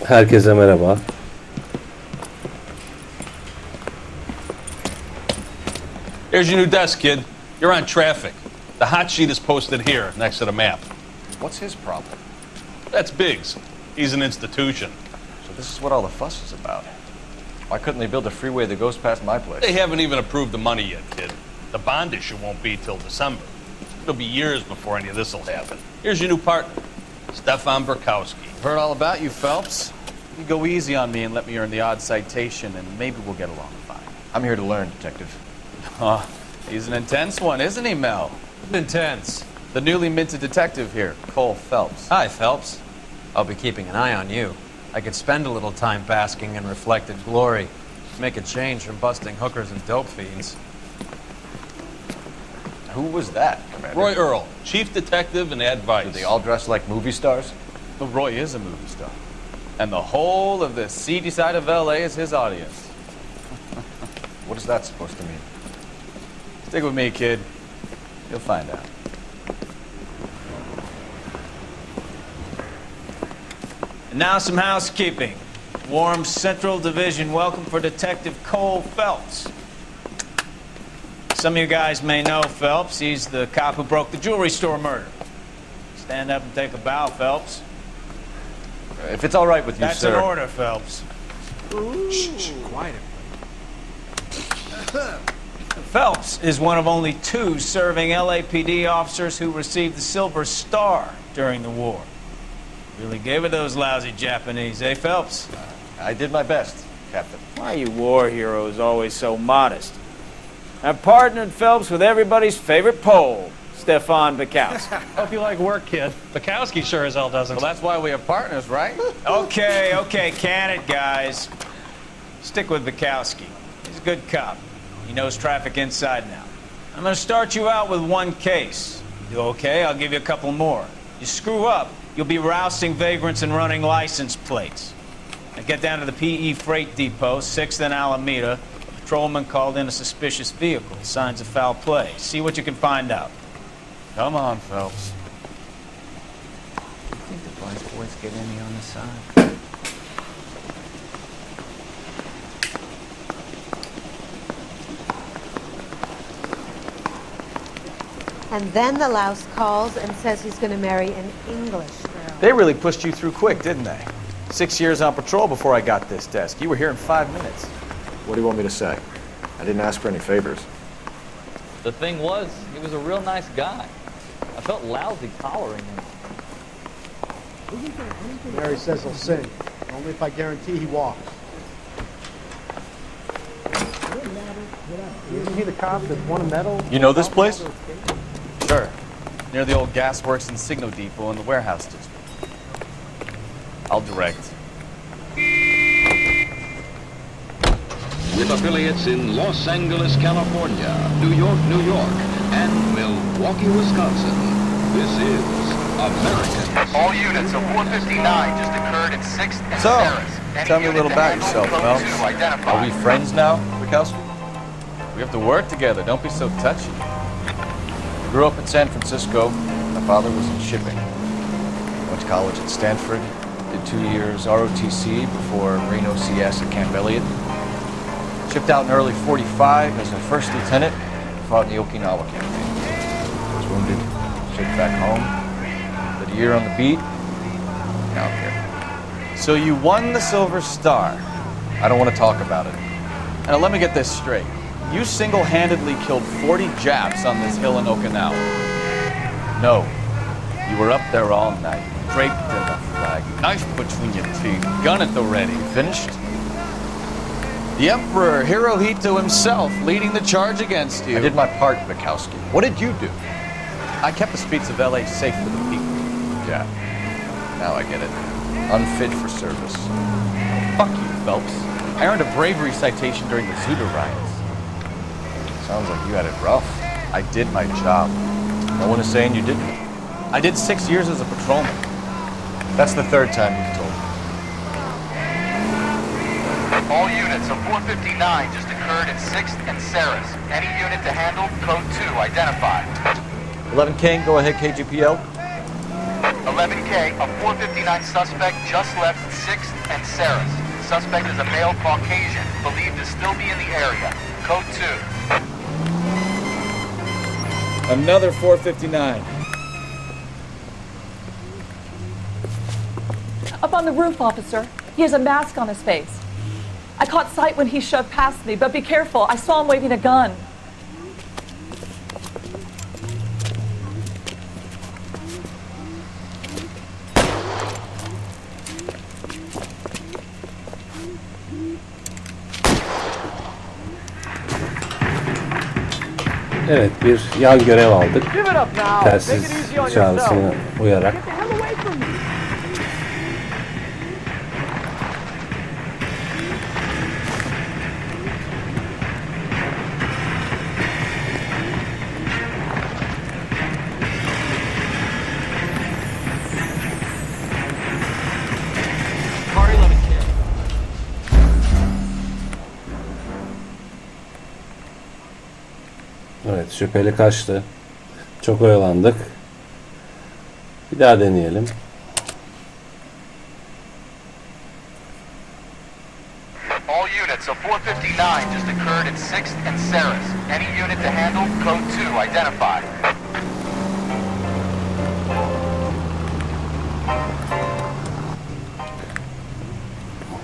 Herkese merhaba. Here's your new desk, kid. You're on traffic. The hot sheet is posted here, next to the map. What's his problem? That's Biggs. He's an institution. So this is what all the fuss is about. Why couldn't they build a freeway that goes past my place? They haven't even approved the money yet, kid. The bond issue won't be till December. It'll be years before any of this will happen. Here's your new partner, Stefan Burkowski. Heard all about you, Phelps. You go easy on me and let me earn the odd citation, and maybe we'll get along fine. I'm here to learn, Detective. Oh, he's an intense one, isn't he, Mel? Intense. The newly minted detective here, Cole Phelps. Hi, Phelps. I'll be keeping an eye on you. I could spend a little time basking in reflected glory. Make a change from busting hookers and dope fiends. Who was that, Commander? Roy Earl, chief detective and advice. Do they all dress like movie stars? Well, Roy is a movie star. And the whole of the seedy side of L.A. is his audience. What is that supposed to mean? Stick with me, kid. You'll find out. And now some housekeeping. Warm Central Division welcome for Detective Cole Phelps. Some of you guys may know Phelps. He's the cop who broke the jewelry store murder. Stand up and take a bow, Phelps. If it's all right with you, That's sir. an order, Phelps. Shh, quiet. Phelps is one of only 2 serving LAPD officers who received the Silver Star during the war. Really gave it those lousy Japanese, eh, Phelps? I did my best, Captain. Why are you war heroes always so modest? I've partnered Phelps with everybody's favorite Pole, Stefan Bukowski. Hope you like work, kid. Bukowski sure as hell doesn't. Well, that's why we have partners, right? Okay, can it, guys? Stick with Bukowski. He's a good cop. He knows traffic inside and out. I'm gonna start you out with 1 case. You do okay, I'll give you a couple more. You screw up, you'll be rousting vagrants and running license plates. Now get down to the PE Freight Depot, 6th and Alameda. A patrolman called in a suspicious vehicle. Signs of foul play. See what you can find out. Come on, Phelps. You think the vice boys get any on the side? And then the louse calls and says he's going to marry an English girl. They really pushed you through quick, didn't they? 6 years on patrol before I got this desk. You were here in 5 minutes. What do you want me to say? I didn't ask for any favors. The thing was, he was a real nice guy. I felt lousy collaring him. Mary says he'll sing, only if I guarantee he walks. Isn't he the cop that won a medal? You know this place? Sure. Near the old gasworks and Signo Depot in the warehouse district. I'll direct. With affiliates in Los Angeles, California, New York, and Milwaukee, Wisconsin, this is American. All units of 459 just occurred in 6th and So, Sarah's. tell me a little about yourself, Phelps. Are we friends now, Bukowski? We have to work together. Don't be so touchy. I grew up in San Francisco. My father was in shipping. Went to college at Stanford. Did 2 years ROTC before Marine OCS at Camp Elliott. Shipped out in early 45 as a first lieutenant. Fought in the Okinawa campaign. Was wounded. Shipped back home. Did a year on the beat. Now I'm here. So you won the Silver Star. I don't want to talk about it. Now let me get this straight. You single-handedly killed 40 Japs on this hill in Okinawa. No. You were up there all night, draped in the flag, knife between your teeth, gun at the ready. Finished? The Emperor Hirohito himself leading the charge against you. I did my part, Bukowski. What did you do? I kept the streets of L.A. safe for the people. Yeah. Now I get it. Unfit for service. Fuck you, Phelps. I earned a bravery citation during the Zuda riots. Sounds like you had it rough. I did my job. No one is saying you didn't. I did 6 years as a patrolman. That's the third time you've told me. All units, a 459 just occurred in 6th and Sarah's. Any unit to handle, code 2, identify. 11 King, go ahead, KGPL. 11K, a 459 suspect just left 6th and Sarah's. Suspect is a male Caucasian, believed to still be in the area. Code 2. Another 459. Up on the roof, officer. He has a mask on his face. I caught sight when he shoved past me, but be careful. I saw him waving a gun. Evet, bir yan görev aldık. Telsiz çağrısına uyarak. Evet, şüpheli kaçtı. Çok oyalandık. Bir daha deneyelim. All units, a 459 just occurred in 6th and Sarah's. Any unit to handle, code 2, identify.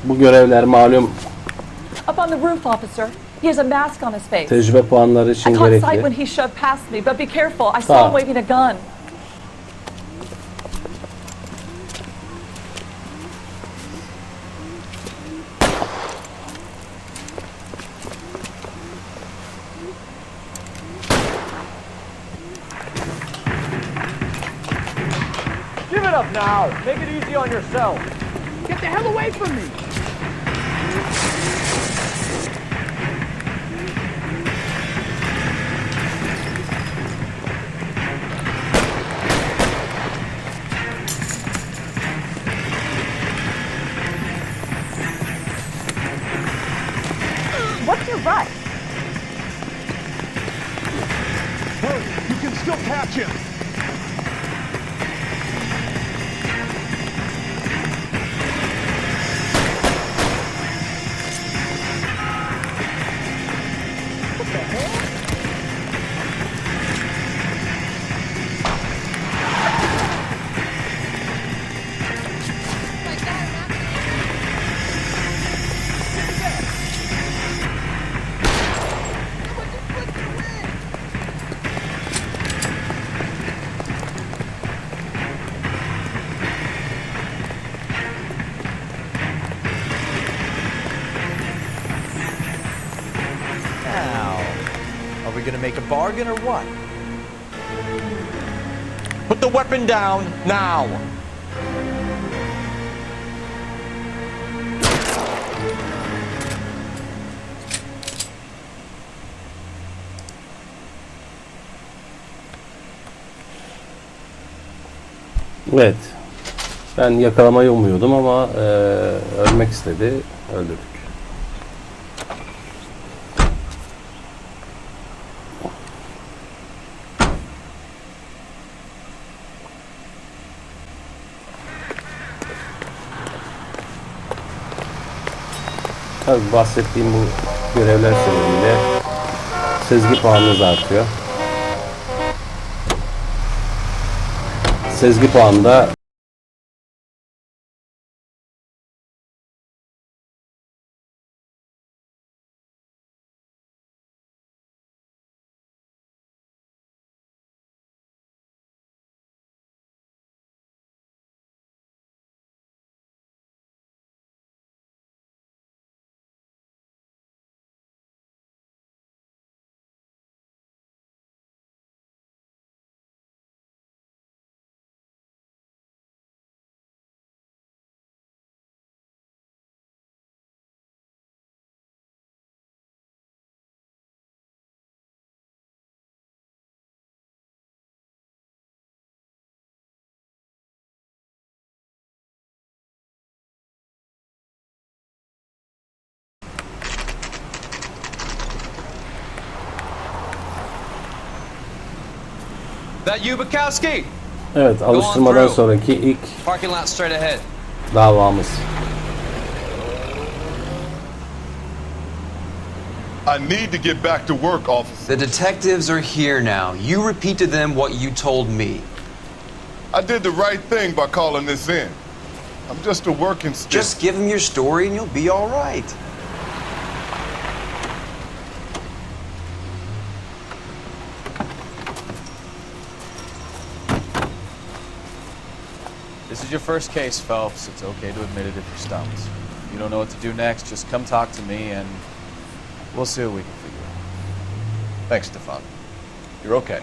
Bu görevler malum Up on the roof, officer. He has a mask on his face. tecrübe puanları I için caught sight when gerekli. he shoved past me, but be careful. I saw him waving a gun. Give it up now. Make it easy on yourself. Get the hell away from me. What's your rush? Hurry, you can still catch him. Are we gonna make a bargain or what? Put the weapon down now. Evet. Ben yakalamayı umuyordum ama ölmek istedi. Öldürdük. Tabii bahsettiğim bu görevler sebebiyle sezgi puanınız artıyor. Sezgi puanı da that you, Bukowski? Evet, alıştırmadan sonraki ilk Parking lot straight ahead. davamız. I need to get back to work, officer. The detectives are here now. You repeat to them what you told me. I did the right thing by calling this in. I'm just a working stick. Just give them your story and you'll be all right. This is your first case, Phelps. It's okay to admit it if you're stumped. If you don't know what to do next, just come talk to me and we'll see what we can figure out. Thanks, Stefan. You're okay.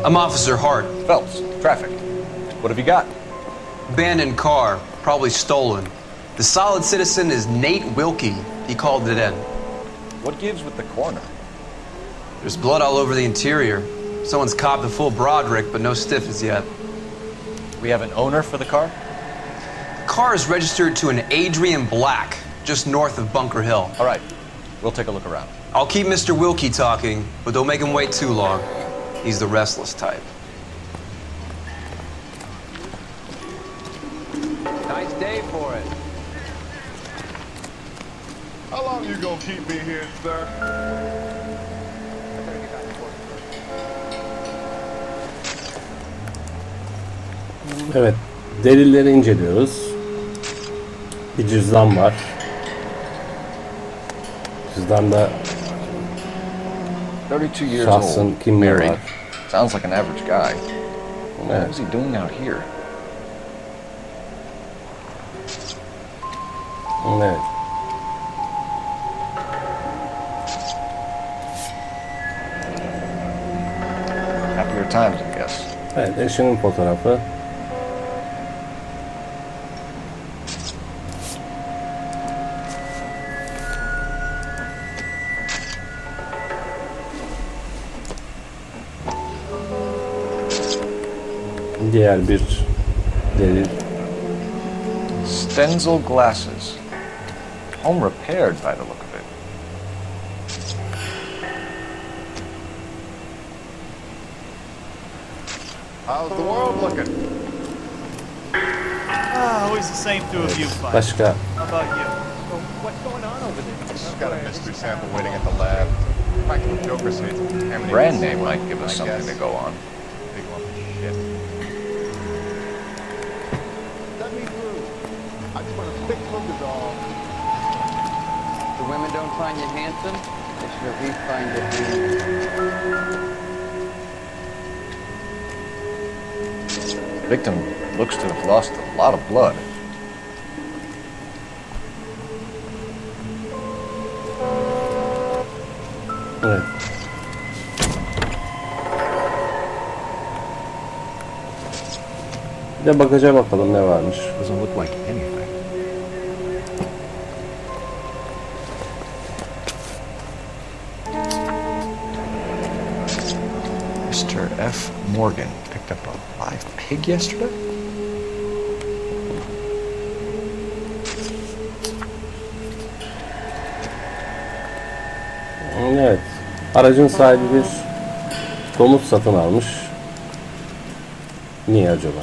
I'm Officer Hart. Phelps, traffic. What have you got? Abandoned car, probably stolen. The solid citizen is Nate Wilkie. He called it in. What gives with the corner? There's blood all over the interior. Someone's copped a full Broderick, but no stiffs yet. We have an owner for the car? The car is registered to an Adrian Black, just north of Bunker Hill. All right, we'll take a look around. I'll keep Mr. Wilkie talking, but don't make him wait too long. He's the restless type. Nice day for it. How long you gonna keep me here, sir? Evet, delilleri inceliyoruz. Bir cüzdan var. Cüzdanda 32 years şahsın old, kimliği married. var. Sounds like an average guy. What is he doing out here? Evet. Happier times, I guess. Evet, eşinin fotoğrafı. Diğer bir delil. Stenzel glasses. Home repaired by the look of it. How's the world looking? Always the same two of you, Fine. Başka How about you? So what's going on over there? I've got a mystery sample waiting at the lab. Practical Joker says it's contaminated. Brand name might give us something to go on. Big lump of shit. Let me through. I just want to fix hookers all. The women don't find you handsome, they sure we find you handsome. The victim looks to have lost a lot of blood. evet. Bir de bagaja bakalım ne varmış. Doesn't look like anything. Mr. F. Morgan picked up a live pig yesterday? Evet. Aracın sahibi bir domuz satın almış. Niye acaba?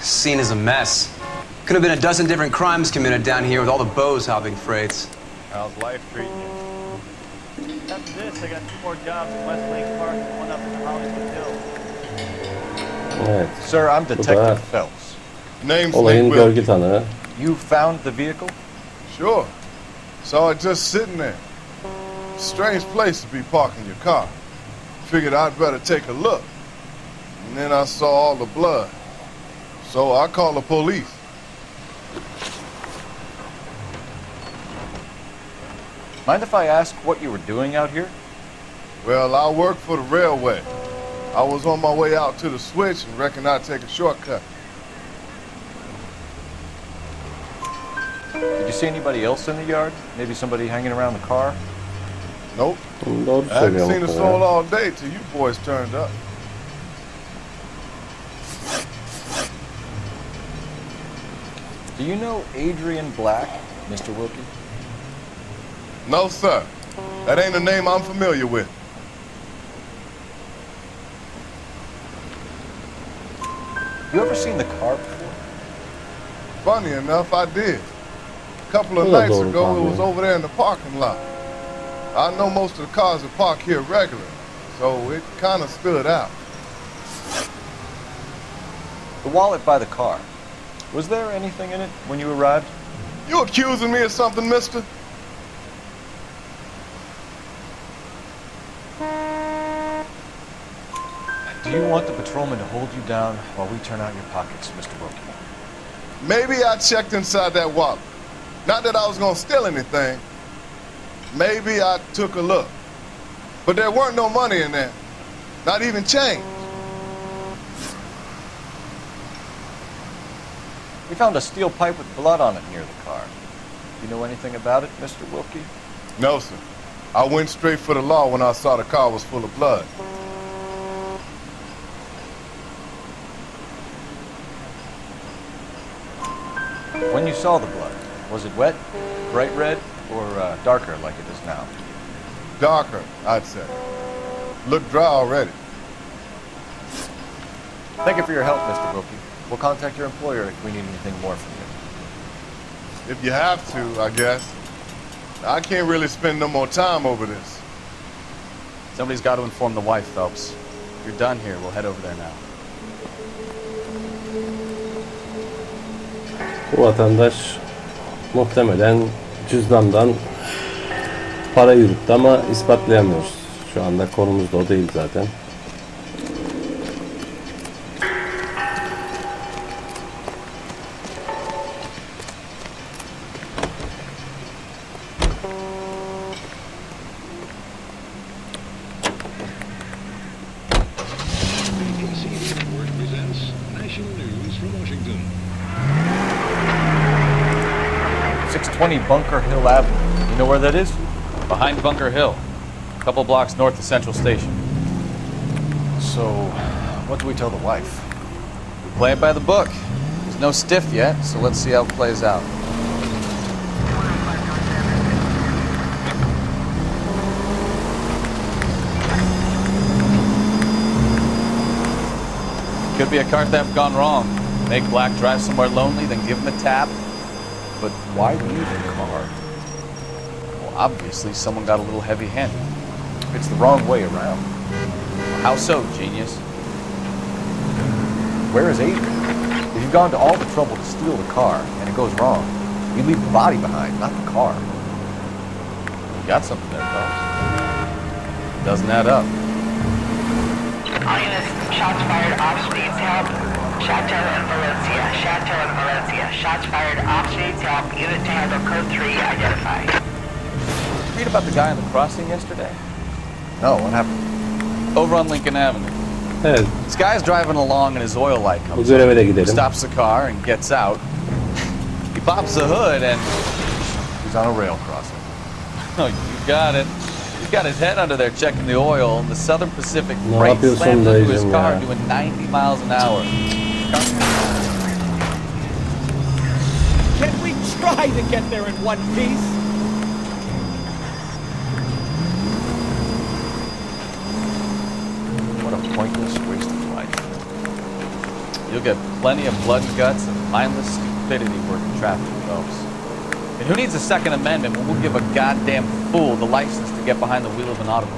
Scene is a mess. Could have been a dozen different crimes committed down here with all the bows hopping freights. How's life treating you? After this, I got 2 more jobs in Westlake Park and 1 up in the Hollywood Hills. Evet. Sir, I'm Bu da Detective Phelps. Name's olayın Nate gölge Wilkie. tanığı. You found the vehicle? Sure. Saw it just sitting there. Strange place to be parking your car. Figured I'd better take a look. And then I saw all the blood. So I called the police. Mind if I ask what you were doing out here? Well, I work for the railway. I was on my way out to the switch and reckoned I'd take a shortcut. Did you see anybody else in the yard? Maybe somebody hanging around the car? Nope. Doğru I hadn't söylüyor seen a muhtemelen. soul all day till you boys turned up. Do you know Adrian Black, Mr. Wilkie? No, sir. That ain't a name I'm familiar with. You ever seen the car before? Funny enough, I did. A couple of Bu da nights doğru ago, it tahmin. was over there in the parking lot. I know most of the cars are parked here regularly, so it kind of stood out. The wallet by the car. Was there anything in it when you arrived? You accusing me of something, mister? Do you want the patrolman to hold you down while we turn out your pockets, Mr. Wilkie? Maybe I checked inside that wallet. Not that I was gonna steal anything. Maybe I took a look. But there weren't no money in there. Not even change. We found a steel pipe with blood on it near the car. You know anything about it, Mr. Wilkie? No, sir. I went straight for the law when I saw the car was full of blood. When you saw the blood, was it wet, bright red, or darker like it is now? Darker, I'd say. Looked dry already. Thank you for your help, Mr. Wilkie. We'll contact your employer if we need anything more from you. If you have to, I guess. I can't really spend no more time over this. Somebody's got to inform the wife, Phelps. If you're done here, we'll head over there now. Bu vatandaş muhtemelen cüzdandan para yürüttü ama ispatlayamıyoruz. Şu anda konumuz da o değil zaten. Presents national news from Washington. 620 Bunker Hill Avenue. You know where that is? Behind Bunker Hill, a couple blocks north of Central Station. So, what do we tell the wife? We play it by the book. There's no stiff yet, so let's see how it plays out. Could be a car theft gone wrong. Make Black drive somewhere lonely, then give him a tap. But why leave the car? Well, obviously someone got a little heavy-handed. It's the wrong way around. How so, genius? Where is Adrian? If you've gone to all the trouble to steal the car and it goes wrong, you leave the body behind, not the car. You got something there, Phelps. Doesn't add up. Honest, shots fired off streets, help. Chateau and Valencia, Chateau and Valencia. Shots fired off streets, help. Unit to handle code 3, identify. Did you read about the guy on the crossing yesterday? No, what happened? Over on Lincoln Avenue. Evet, This guy's driving along and his oil light bu comes göreve de on. He gidelim. stops the car and gets out. He pops the hood and... He's on a rail crossing. Oh, you got it. He's got his head under there checking the oil, and the Southern Pacific Ne freight yapıyorsun slams into his dayıcım car ya? doing 90 miles an hour. Can we try to get there in one piece? What a pointless waste of life. You'll get plenty of blood and guts and mindless stupidity working traffic, folks. And who needs a Second Amendment when we'll give a goddamn fool the license to get behind the wheel of an automobile?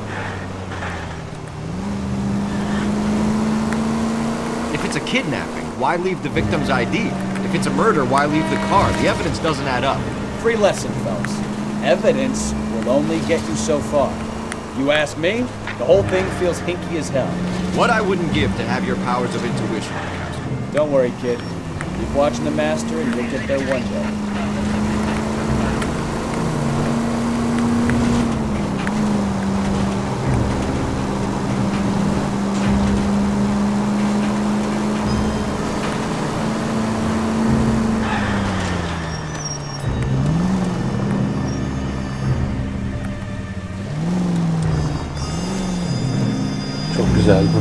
If it's a kidnapping, why leave the victim's ID? If it's a murder, why leave the car? The evidence doesn't add up. Free lesson, Phelps. Evidence will only get you so far. You ask me, the whole thing feels hinky as hell. What I wouldn't give to have your powers of intuition. Don't worry, kid. Keep watching the master and you'll get there one day.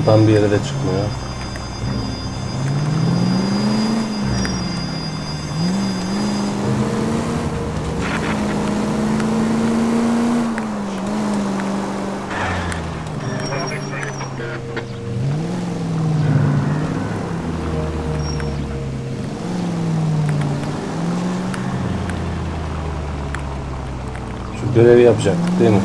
Buradan bir yere de çıkmıyor. Şu görevi yapacaktık değil mi?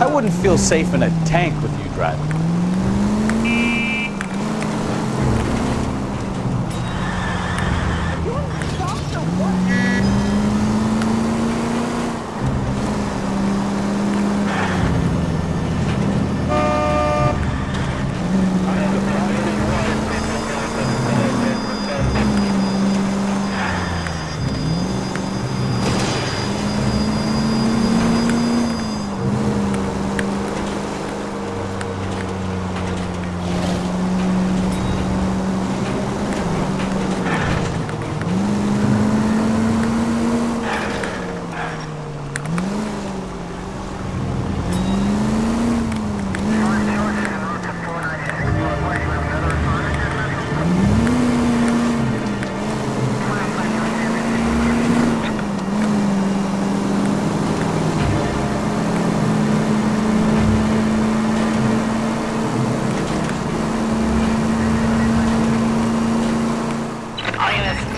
I wouldn't feel safe in a tank with you driving.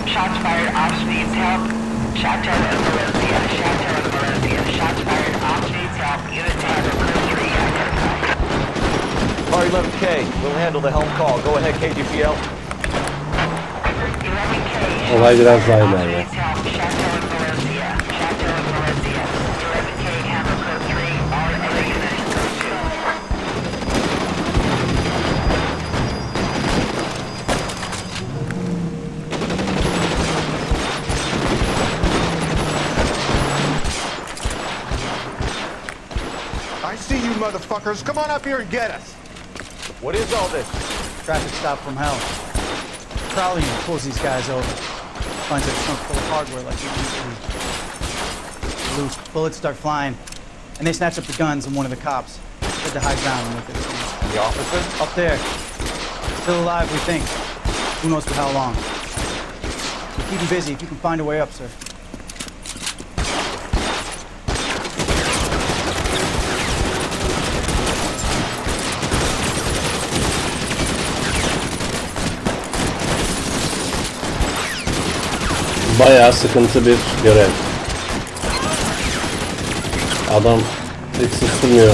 Shots fired off speeds help. Chateau and Valencia. Chateau and Valencia. Shots fired off speeds help. Unit to handle code 3 identified. R11K, we'll handle the helm call. Go ahead, KGPL. 11K. Olay biraz daha ileride. Chateau and Valencia. Chateau and Valencia. 11K handle code 3. All other units code 2. I see you motherfuckers. Come on up here and get us. What is all this? Traffic stop from hell. Crowley pulls these guys over. Finds a trunk full of hardware like you usually. Loose bullets start flying, and they snatch up the guns and one of the cops. Head to high ground and look at it. The officer? Up there. Still alive, we think. Who knows for how long. So keep him busy if you can find a way up, sir. Bayağı sıkıntı bir görev. Adam hiç susturmuyor.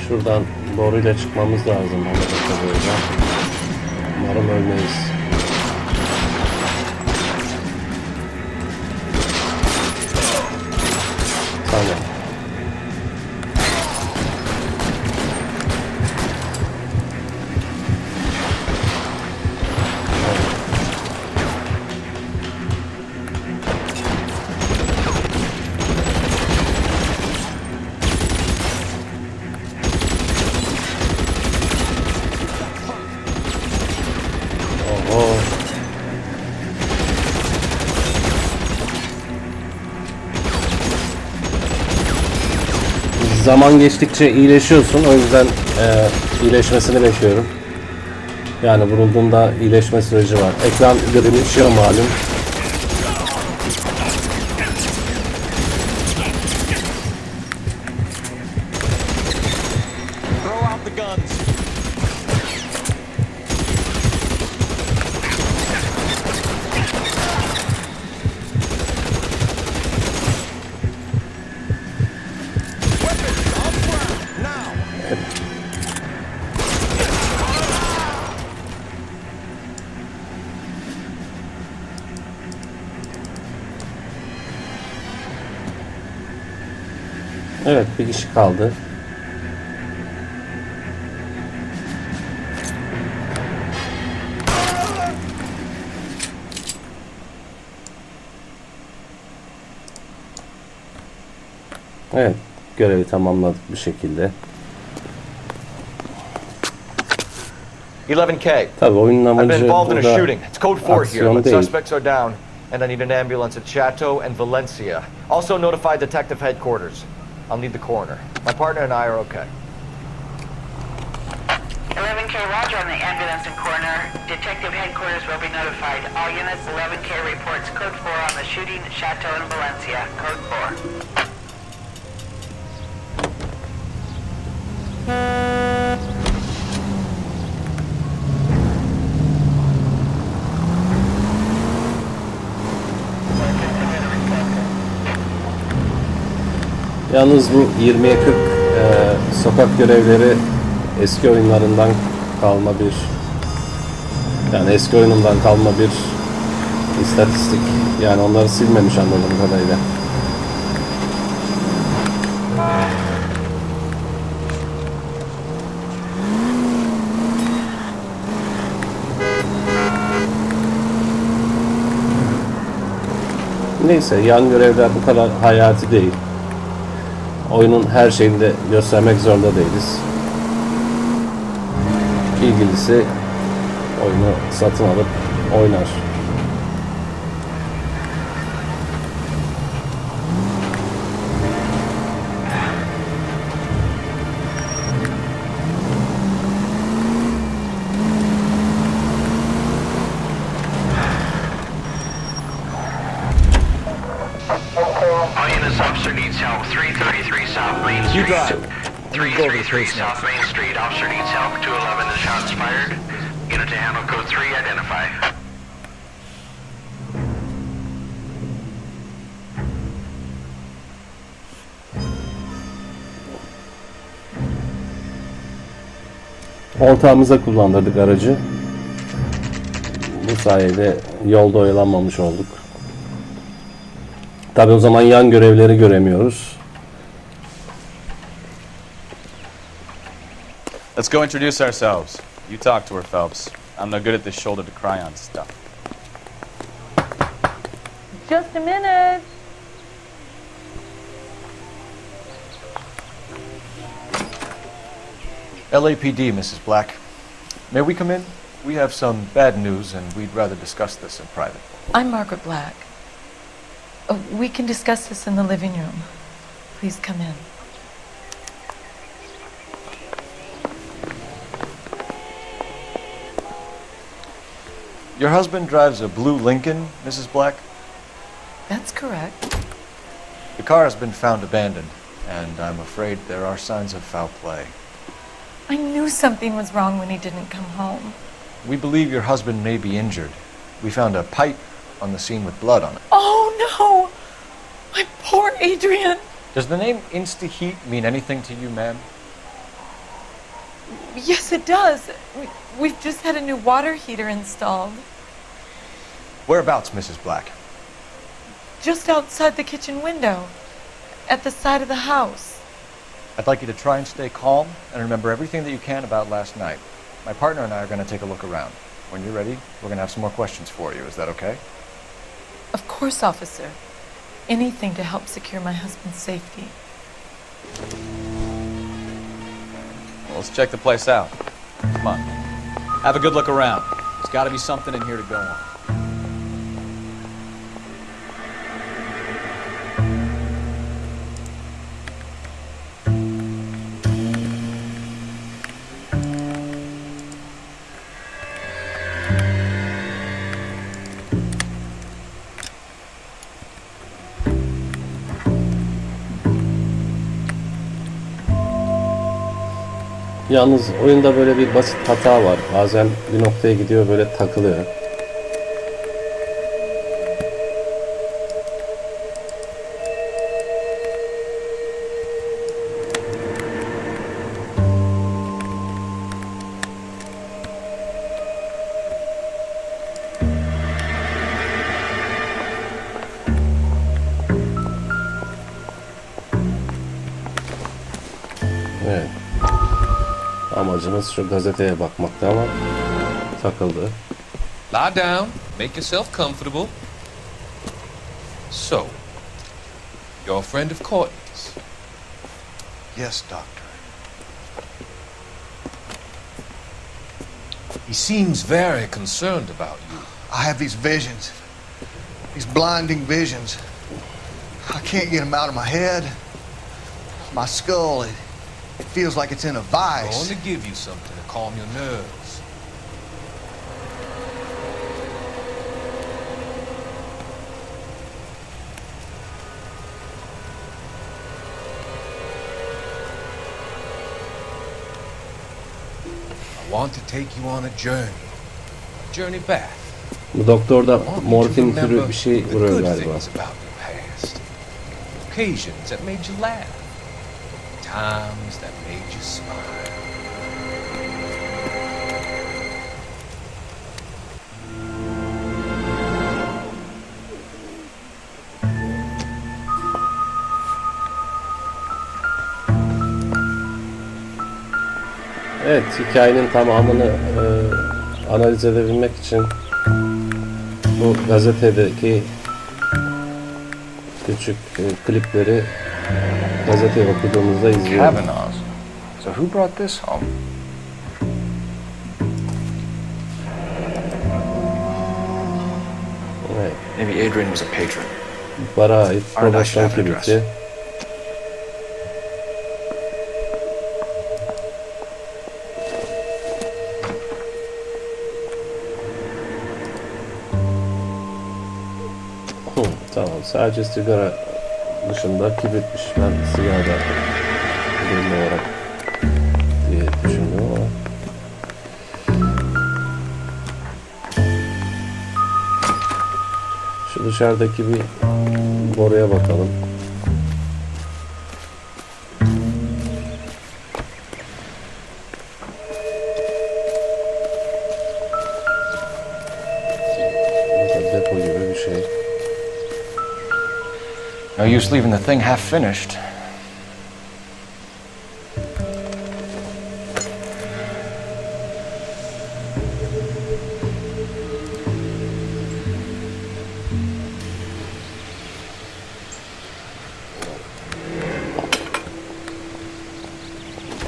Şuradan doğruyla çıkmamız lazım. Umarım ölmeyiz. Tamam. Oho. Zaman geçtikçe iyileşiyorsun. O yüzden iyileşmesini bekliyorum. Yani vurulduğunda iyileşme süreci var. Ekran grimleşiyor malum. Throw out the guns. Evet, bir kişi kaldı. Evet, görevi tamamladık bir şekilde. 11K. Tabii oyunun I've been amacı involved in a burada shooting. It's code 4 here, aksiyon but değil. suspects are down, and I need an ambulance at Chateau and Valencia. Also notify detective headquarters. I'll need the coroner. My partner and I are okay. 11K, roger on the ambulance and coroner. Detective headquarters will be notified. All units, 11K reports code 4 on the shooting at Chateau and Valencia. Code 4. Yalnız bu 20'ye 40 sokak görevleri eski oyunlarından kalma bir, yani eski oyunumdan kalma bir istatistik. Yani onları silmemiş anladığım kadarıyla. Neyse, yan görevler bu kadar hayati değil. Oyunun her şeyini de göstermek zorunda değiliz. İlgilisi oyunu satın alıp oynar. Officer needs help. 333 South Main Street. You drive. 333 South Main Street. Officer needs help. 211 the shots fired. Unit to handle code 3. Identify. Ortağımıza kullandırdık aracı. Bu sayede yolda oyalanmamış olduk. Tabii o zaman yan görevleri göremiyoruz. Let's go introduce ourselves. You talk to her, Phelps. I'm no good at this shoulder to cry on stuff. Just a minute. LAPD, Mrs. Black. May we come in? We have some bad news, and we'd rather discuss this in private. I'm Margaret Black. Oh, we can discuss this in the living room. Please come in. Your husband drives a blue Lincoln, Mrs. Black? That's correct. The car has been found abandoned, and I'm afraid there are signs of foul play. I knew something was wrong when he didn't come home. We believe your husband may be injured. We found a pipe on the scene with blood on it. Oh no! My poor Adrian! Does the name Insta-Heat mean anything to you, ma'am? Yes, it does. We've just had a new water heater installed. Whereabouts, Mrs. Black? Just outside the kitchen window. At the side of the house. I'd like you to try and stay calm and remember everything that you can about last night. My partner and I are going to take a look around. When you're ready, we're going to have some more questions for you. Is that okay? Of course, officer. Anything to help secure my husband's safety. Well, let's check the place out. Come on. Have a good look around. There's got to be something in here to go on. Yalnız oyunda böyle bir basit hata var. Bazen bir noktaya gidiyor, böyle takılıyor. Evet. Amacımız şu gazeteye bakmakta ama takıldı. Lie down, make yourself comfortable. So, you're a friend of Courtney's. Yes, Doctor. He seems very concerned about you. I have these visions. These blinding visions. I can't get them out of my head. My skull, it feels like it's in a I'm vice. going to give you something to calm your nerves. I want to take you on a journey back. Bu doktorda morfin türü bir şey vuruyor galiba. Occasions that made you laugh. Times that made you smile. Evet, hikayenin tamamını analiz edebilmek için bu gazetedeki küçük klipleri gazeteyi okuduğumuzda izliyoruz. Kavanaugh's. So who brought this home? Evet. Maybe Adrian was a patron. Bara ait promosyon kibriti. Tamam, sadece sigara dışında kibritmiş. Ben sigara ürün olarak diye düşündüm ama şu dışarıdaki bir boruya bakalım. Burada depo gibi bir şey. No use leaving the thing half finished.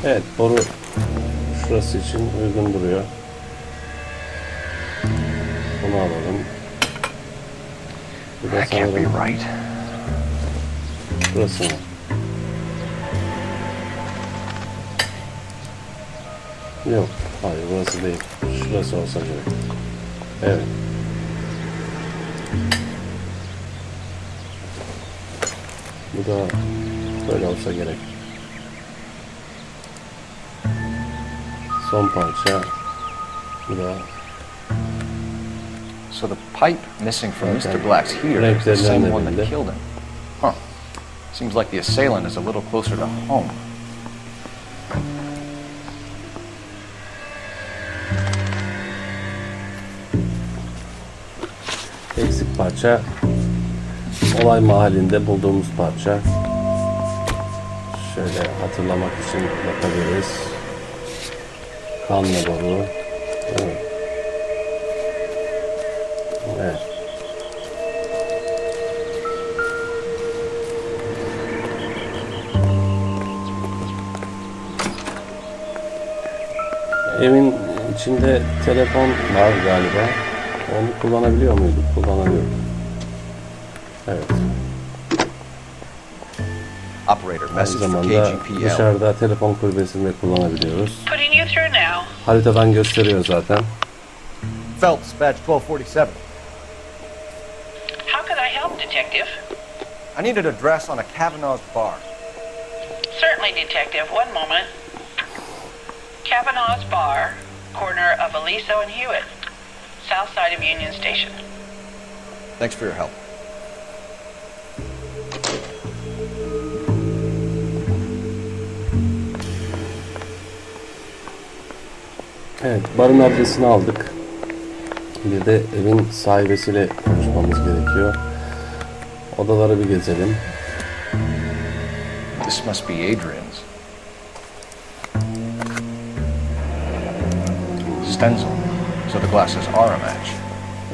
Evet, boru şurası için uygun duruyor. Bunu alalım. Bu da sanırım burası mı? Yok, hayır burası değil. Şurası olsa gerek. Evet. Bu da böyle olsa gerek. Son parça. Bu da. So the pipe missing from Mr. Black's heater is the same one that killed him. Huh. Seems like the assailant is a little closer to home. Eksik parça. Olay mahallinde bulduğumuz parça. Şöyle hatırlamak için bakabiliriz. Kanlı boru. Evet. Evet. Evin içinde telefon var galiba. Onu kullanabiliyor muyduk? Kullanabiliyoruz. Evet. Aynı zamanda dışarıda telefon kulübesinde kullanabiliyoruz. Haritadan gösteriyor zaten. Phelps, badge 1247. How could I help, Detective? I need an address on a Kavanaugh's bar. Certainly, Detective. One moment. Kavanaugh's Bar, corner of Aliso and Hewitt, south side of Union Station. Thanks for your help. Evet, barın adresini aldık. Bir de evin sahibesiyle konuşmamız gerekiyor. Odaları bir gezelim. This must be Adrian's. Stencil. So the glasses are a match.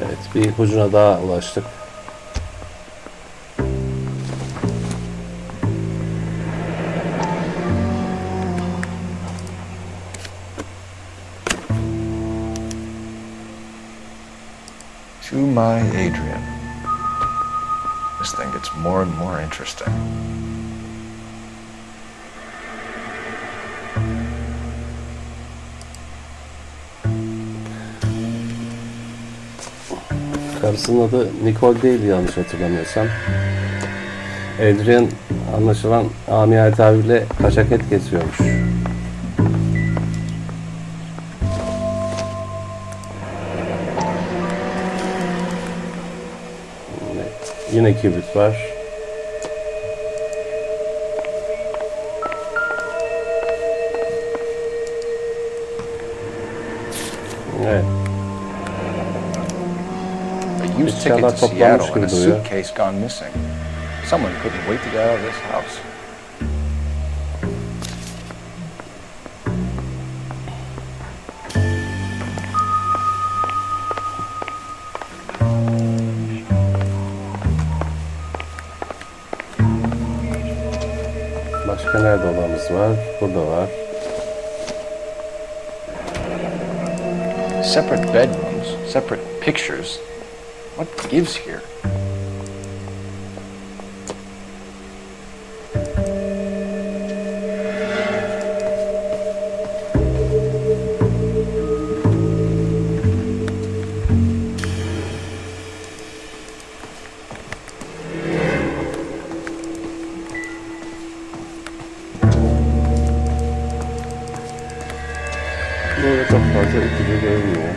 Evet, bir ipucuna daha ulaştık. my Adrian. This thing gets more and more interesting. Karısının adı Nicole değil yanlış hatırlamıyorsam. Adrian anlaşılan amiyane tabirle kaçak et kesiyormuş. Yine kibrit var. Evet. A used ticket to Seattle and a suitcase gone missing. Someone couldn't wait to get out of this house. Başka nerede odamız var? Burada var. Separate bedrooms, separate pictures. What gives here? Burada çok fazla ipucu görünmüyor.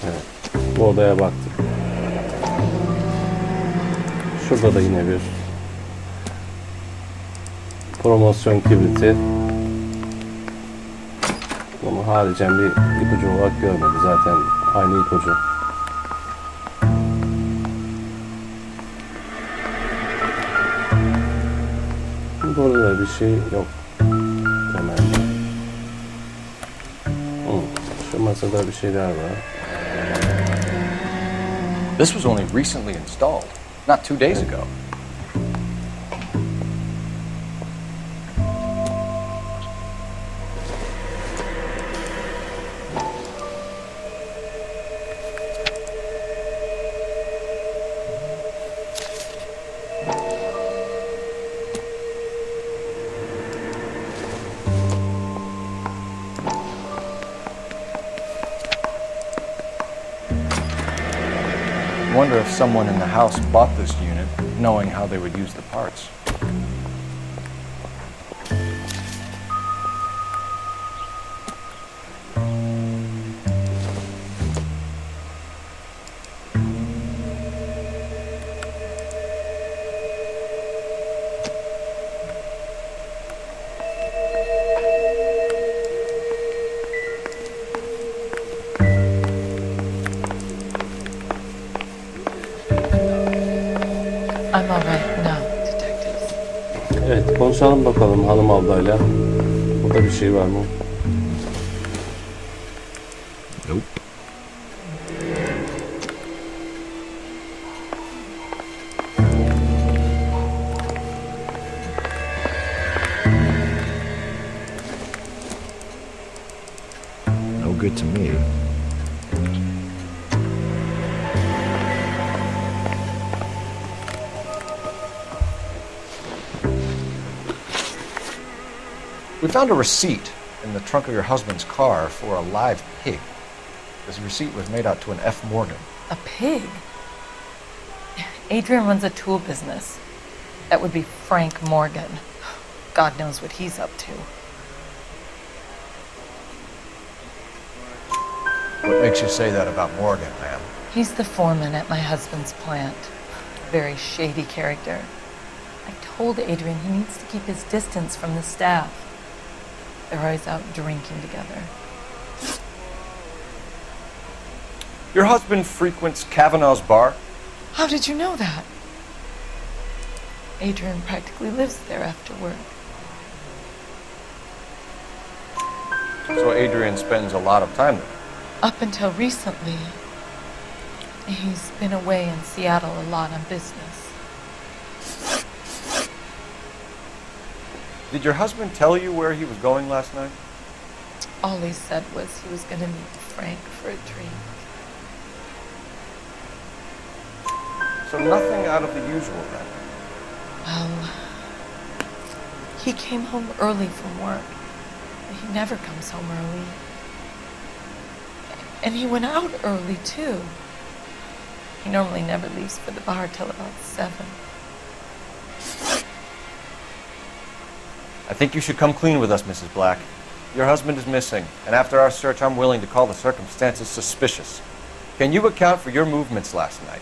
Evet, bu odaya baktık. Şurada da yine bir promosyon kibriti. Bunu haricen bir ipucu olarak görmedi. Zaten aynı ipucu. Burada da bir şey yok temelde. Şu masada bir şeyler var. This was only recently installed, not 2 days ago. I wonder if someone in the house bought this unit knowing how they would use the parts. I'm all right now, detectives. Evet, konuşalım bakalım hanım ablayla. Burada bir şey var mı? Nope. No good to me. We found a receipt in the trunk of your husband's car for a live pig. This receipt was made out to an F. Morgan. A pig? Adrian runs a tool business. That would be Frank Morgan. God knows what he's up to. What makes you say that about Morgan, ma'am? He's the foreman at my husband's plant. Very shady character. I told Adrian he needs to keep his distance from the staff. They're always out drinking together. Your husband frequents Kavanaugh's bar? How did you know that? Adrian practically lives there after work. So Adrian spends a lot of time there? Up until recently, he's been away in Seattle a lot on business. Did your husband tell you where he was going last night? All he said was he was going to meet Frank for a drink. So nothing out of the usual then? Well, he came home early from work. He never comes home early. And he went out early, too. He normally never leaves for the bar till about 7. I think you should come clean with us, Mrs. Black. Your husband is missing, and after our search, I'm willing to call the circumstances suspicious. Can you account for your movements last night?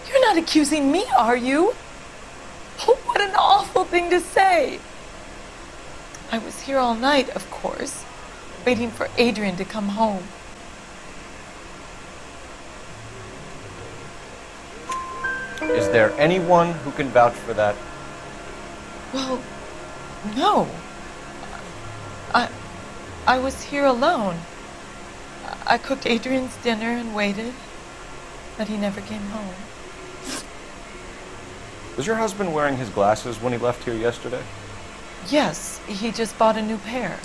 You're not accusing me, are you? Oh, what an awful thing to say. I was here all night, of course, waiting for Adrian to come home. Is there anyone who can vouch for that? Well, no. I was here alone. I cooked Adrian's dinner and waited, but he never came home. Was your husband wearing his glasses when he left here yesterday? Yes, he just bought a new pair.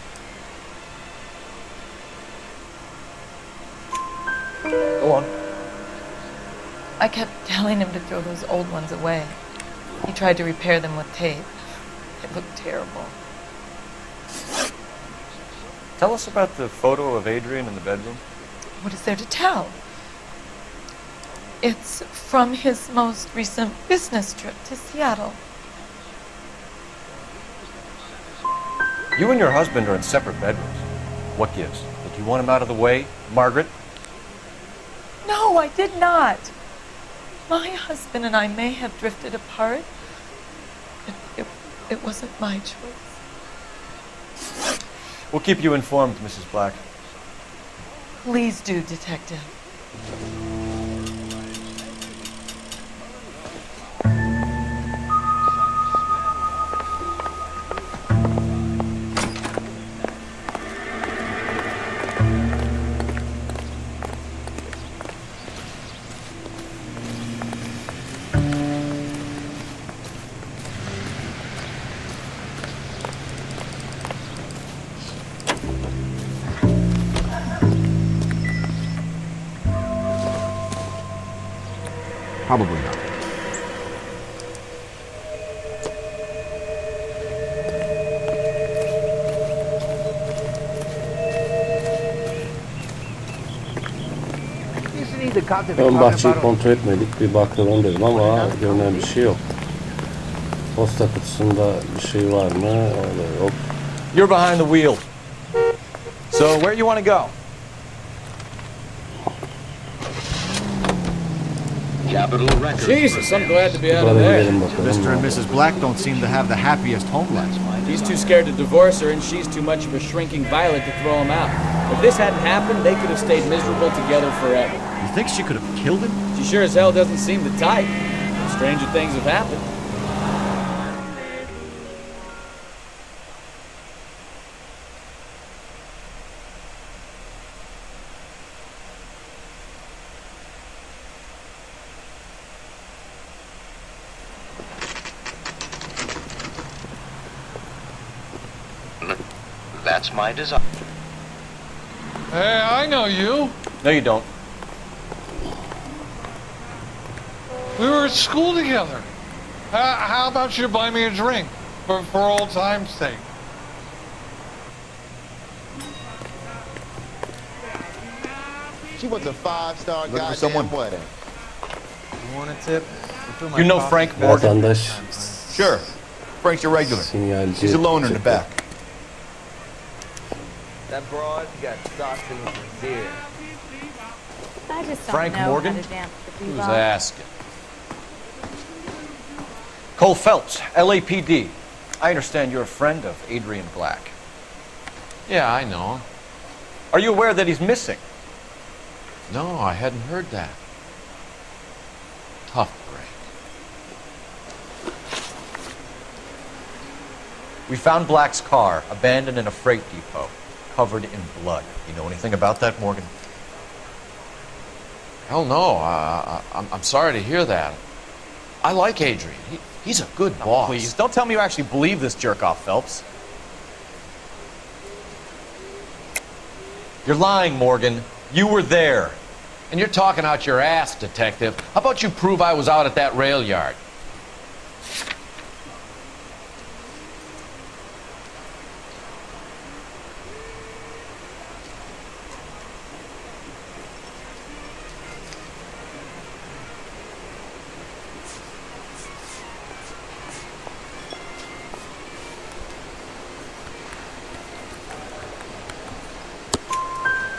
Go on. I kept telling him to throw those old ones away. He tried to repair them with tape. It looked terrible. Tell us about the photo of Adrian in the bedroom. What is there to tell? It's from his most recent business trip to Seattle. You and your husband are in separate bedrooms. What gives? Did you want him out of the way, Margaret? No, I did not. My husband and I may have drifted apart. It wasn't my choice. We'll keep you informed, Mrs. Black. Please do, Detective. Probably not. Ön bahçeyi kontrol etmedik, bir bakalım dedim ama görünen bir şey yok. Posta kutusunda bir şey var mı? Orada yok. You're behind the wheel. So where you want to go? Jesus, I'm glad to be out of there. Mr. and Mrs. Black don't seem to have the happiest home life. He's too scared to divorce her, and she's too much of a shrinking violet to throw him out. If this hadn't happened, they could have stayed miserable together forever. You think she could have killed him? She sure as hell doesn't seem the type. Stranger things have happened. That's my desire. Hey, I know you. No, you don't. We were at school together. How about you buy me a drink for old time's sake? She was a 5-star Looking for goddamn someone? wedding. You want a tip? You know Frank Morgan? Vatandaş Sure. Frank's your regular. sinyalci He's a loner in the back. That broad got sauce in his ear. I just don't Frank know Morgan? how to dance the Who's bebop. asking? Cole Phelps, LAPD. I understand you're a friend of Adrian Black. Yeah, I know him. Are you aware that he's missing? No, I hadn't heard that. Tough break. We found Black's car abandoned in a freight depot, covered in blood. You know anything about that, Morgan? Hell no. I'm sorry to hear that. I like Adrian. He's a good boss. Please, don't tell me you actually believe this jerk-off, Phelps. You're lying, Morgan. You were there. And you're talking out your ass, detective. How about you prove I was out at that rail yard?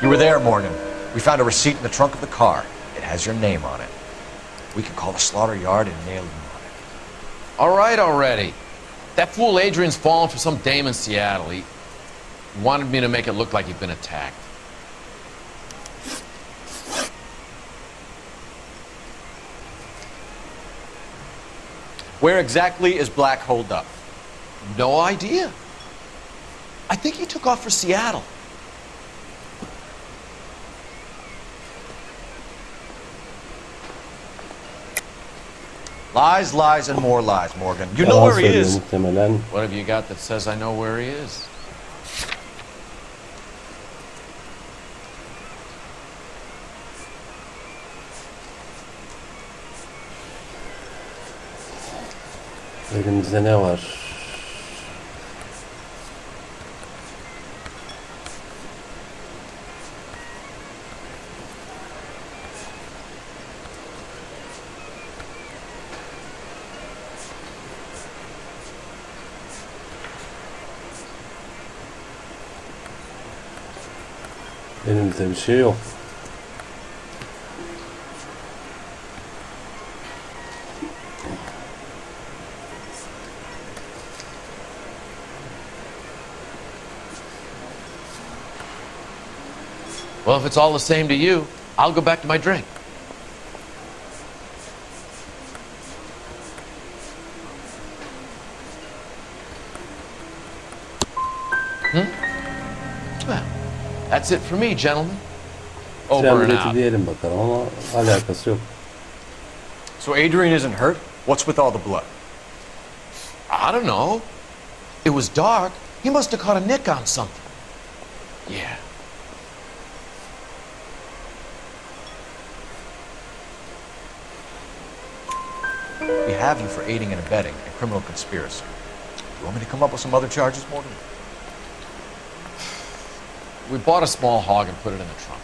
You were there, Morgan. We found a receipt in the trunk of the car. It has your name on it. We can call the slaughter yard and nail you on it. All right already. That fool Adrian's fallen for some dame in Seattle. He wanted me to make it look like he'd been attacked. Where exactly is Black holed up? No idea. I think he took off for Seattle. Lies, lies, and more lies, Morgan. You know where he söylüyor is. muhtemelen. What have you got that says I know where he is? Elimizde ne var? Elimizde bir şey yok. Well, if it's all the same to you, I'll go back to my drink. Well, that's it for me, gentlemen. Over and out. Diyelim bakalım ama alakası yok. So Adrian isn't hurt? What's with all the blood? I don't know. It was dark. He must have caught a nick on something. Yeah. We have you for aiding and abetting a criminal conspiracy. You want me to come up with some other charges, Morgan? We bought a small hog and put it in the trunk.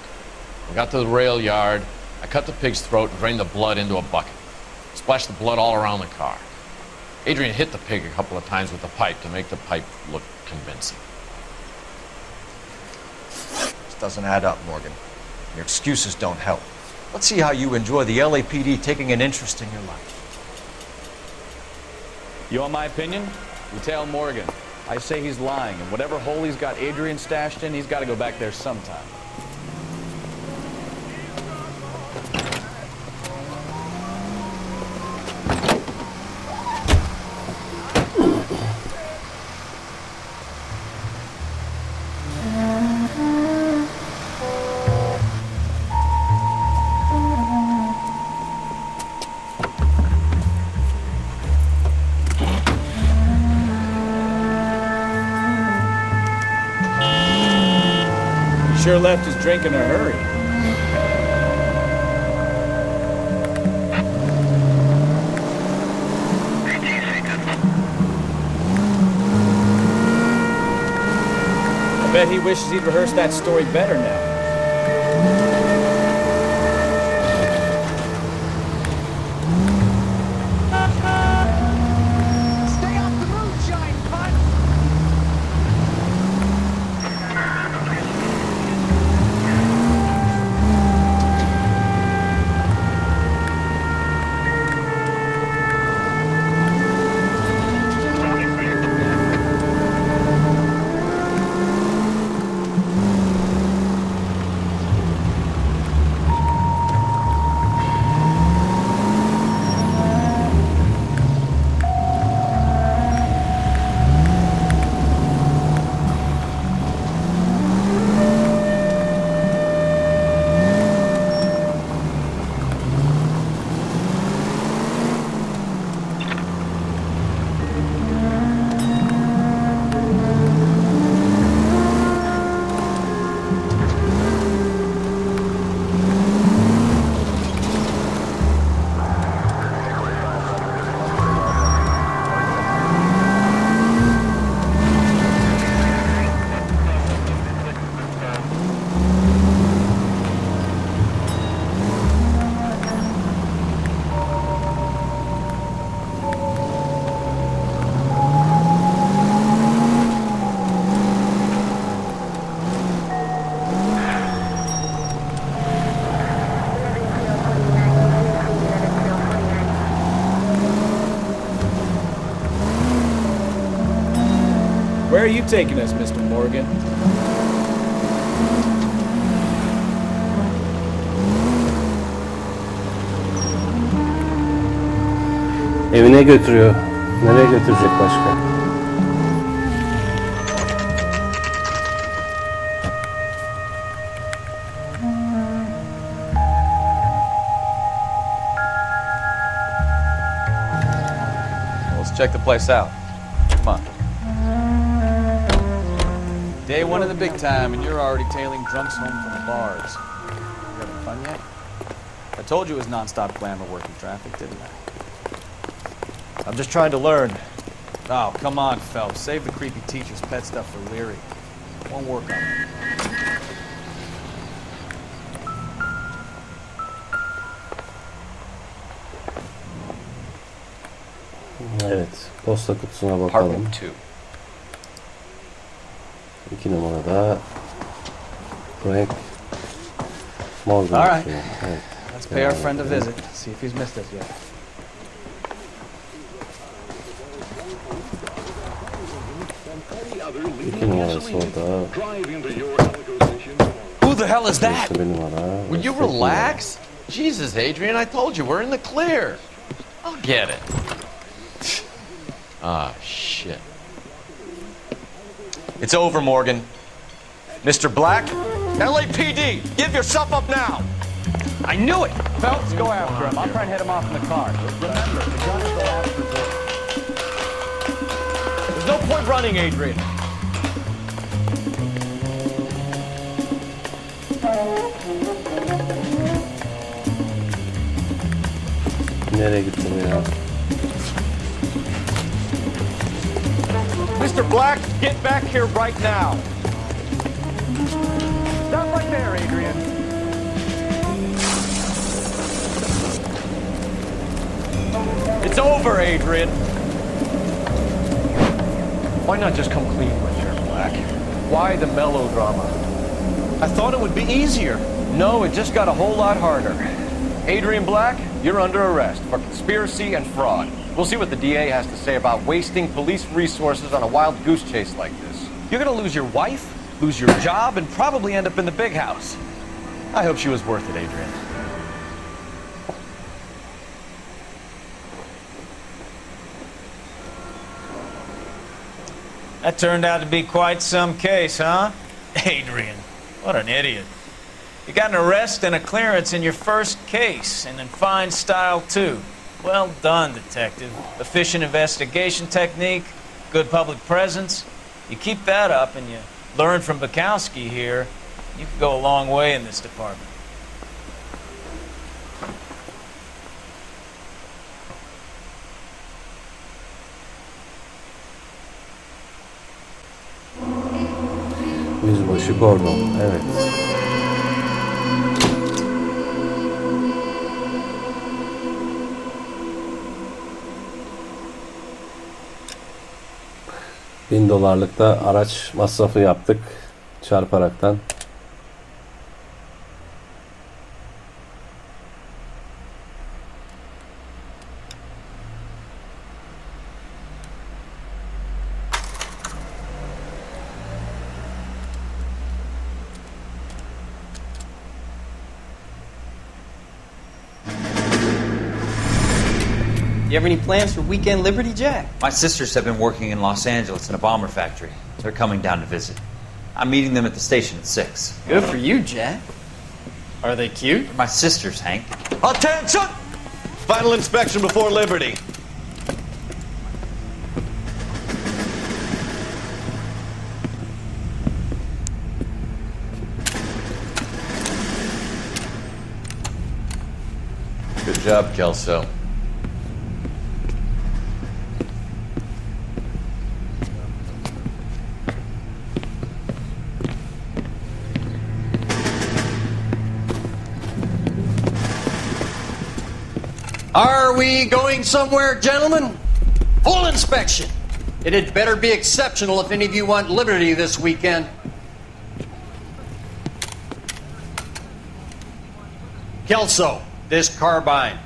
We got to the rail yard. I cut the pig's throat and drained the blood into a bucket. Splashed the blood all around the car. Adrian hit the pig a couple of times with the pipe to make the pipe look convincing. This doesn't add up, Morgan. Your excuses don't help. Let's see how you enjoy the LAPD taking an interest in your life. You want my opinion? You tell Morgan. I say he's lying, and whatever hole he's got Adrian stashed in, he's got to go back there sometime. Sure left his drink in a hurry. I bet he wishes he'd rehearsed that story better now. Where are you taking us, Mr. Morgan? Evine götürüyor. Nereye götürecek başka? Let's check the place out. Come on. Day one of the big time, and you're already tailing drunks home from the bars. You having fun yet? I told you it was non-stop glamour working traffic, didn't I? I'm just trying to learn. Oh, come on, Phelps. Save the creepy teacher's pet stuff for Leary. Won't work on it. Evet, posta kutusuna bakalım. 2 numarada Frank Morgan. All right. Evet. Let's pay our friend a visit. See if he's missed us yet. Who the hell is that? Will you relax? Jesus, Adrian, I told you, we're in the clear. I'll get it. Ah, shit. It's over, Morgan. Mr. Black, LAPD, give yourself up now. I knew it! Phelps, go after him. I'll try and head him off in the car. Remember, the gun is the last resort. There's no point running, Adrian. Nereye gittin ya? Mr. Black, get back here right now. Stop right there, Adrian. It's over, Adrian. Why not just come clean with her, Black? Why the melodrama? I thought it would be easier. No, it just got a whole lot harder. Adrian Black, you're under arrest for conspiracy and fraud. We'll see what the DA has to say about wasting police resources on a wild goose chase like this. You're gonna lose your wife, lose your job, and probably end up in the big house. I hope she was worth it, Adrian. That turned out to be quite some case, huh? Adrian, what an idiot. You got an arrest and a clearance in your first case, and in fine style, too. Well done, detective. Efficient investigation technique, good public presence. You keep that up and you learn from Bukowski here, you can go a long way in this department. Yüzbaşı Gordon, evet. $1000 da araç masrafı yaptık çarparaktan. You have any plans for weekend Liberty, Jack? My sisters have been working in Los Angeles in a bomber factory. They're coming down to visit. I'm meeting them at the station at 6. Good for you, Jack. Are they cute? They're my sisters, Hank. Attention! Final inspection before Liberty. Good job, Kelso. Are we going somewhere, gentlemen? Full inspection. It had better be exceptional if any of you want Liberty this weekend. Kelso, this carbine.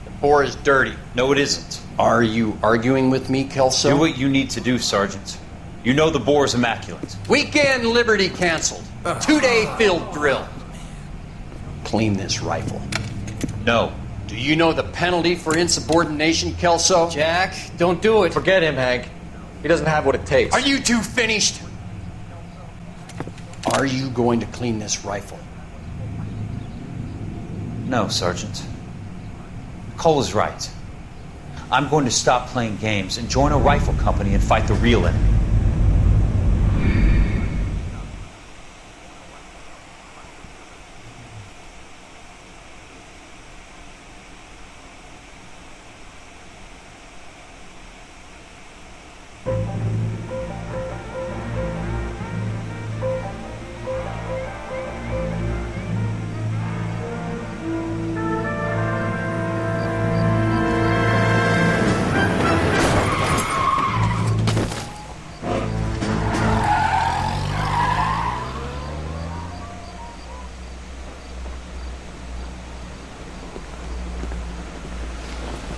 The bore is dirty. No, it isn't. Are you arguing with me, Kelso? Do what you need to do, Sergeant. You know the bore's immaculate. Weekend liberty canceled. 2-day field drill. Clean this rifle. No. Do you know the penalty for insubordination, Kelso? Jack, don't do it. Forget him, Hank. He doesn't have what it takes. Are you two finished? Are you going to clean this rifle? No, Sergeant. Cole is right. I'm going to stop playing games and join a rifle company and fight the real enemy.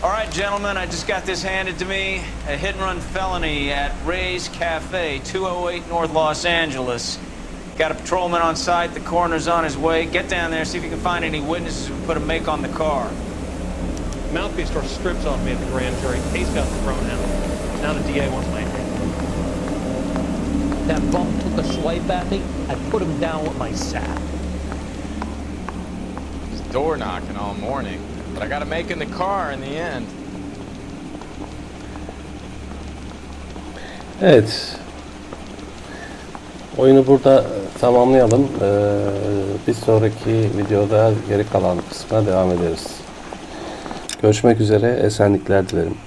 All right, gentlemen, I just got this handed to me. A hit-and-run felony at Ray's Cafe, 208 North Los Angeles. Got a patrolman on site. The coroner's on his way. Get down there, see if you can find any witnesses who put a make on the car. Mouthpiece store strips off me at the grand jury. Case got thrown out. Now the DA wants my head. That bum took a swipe at me. I put him down with my sack. He's door knocking all morning. But I got to make in the car in the end. Evet. Oyunu burada tamamlayalım. Bir sonraki videoda geri kalan kısmına devam ederiz. Görüşmek üzere. Esenlikler dilerim.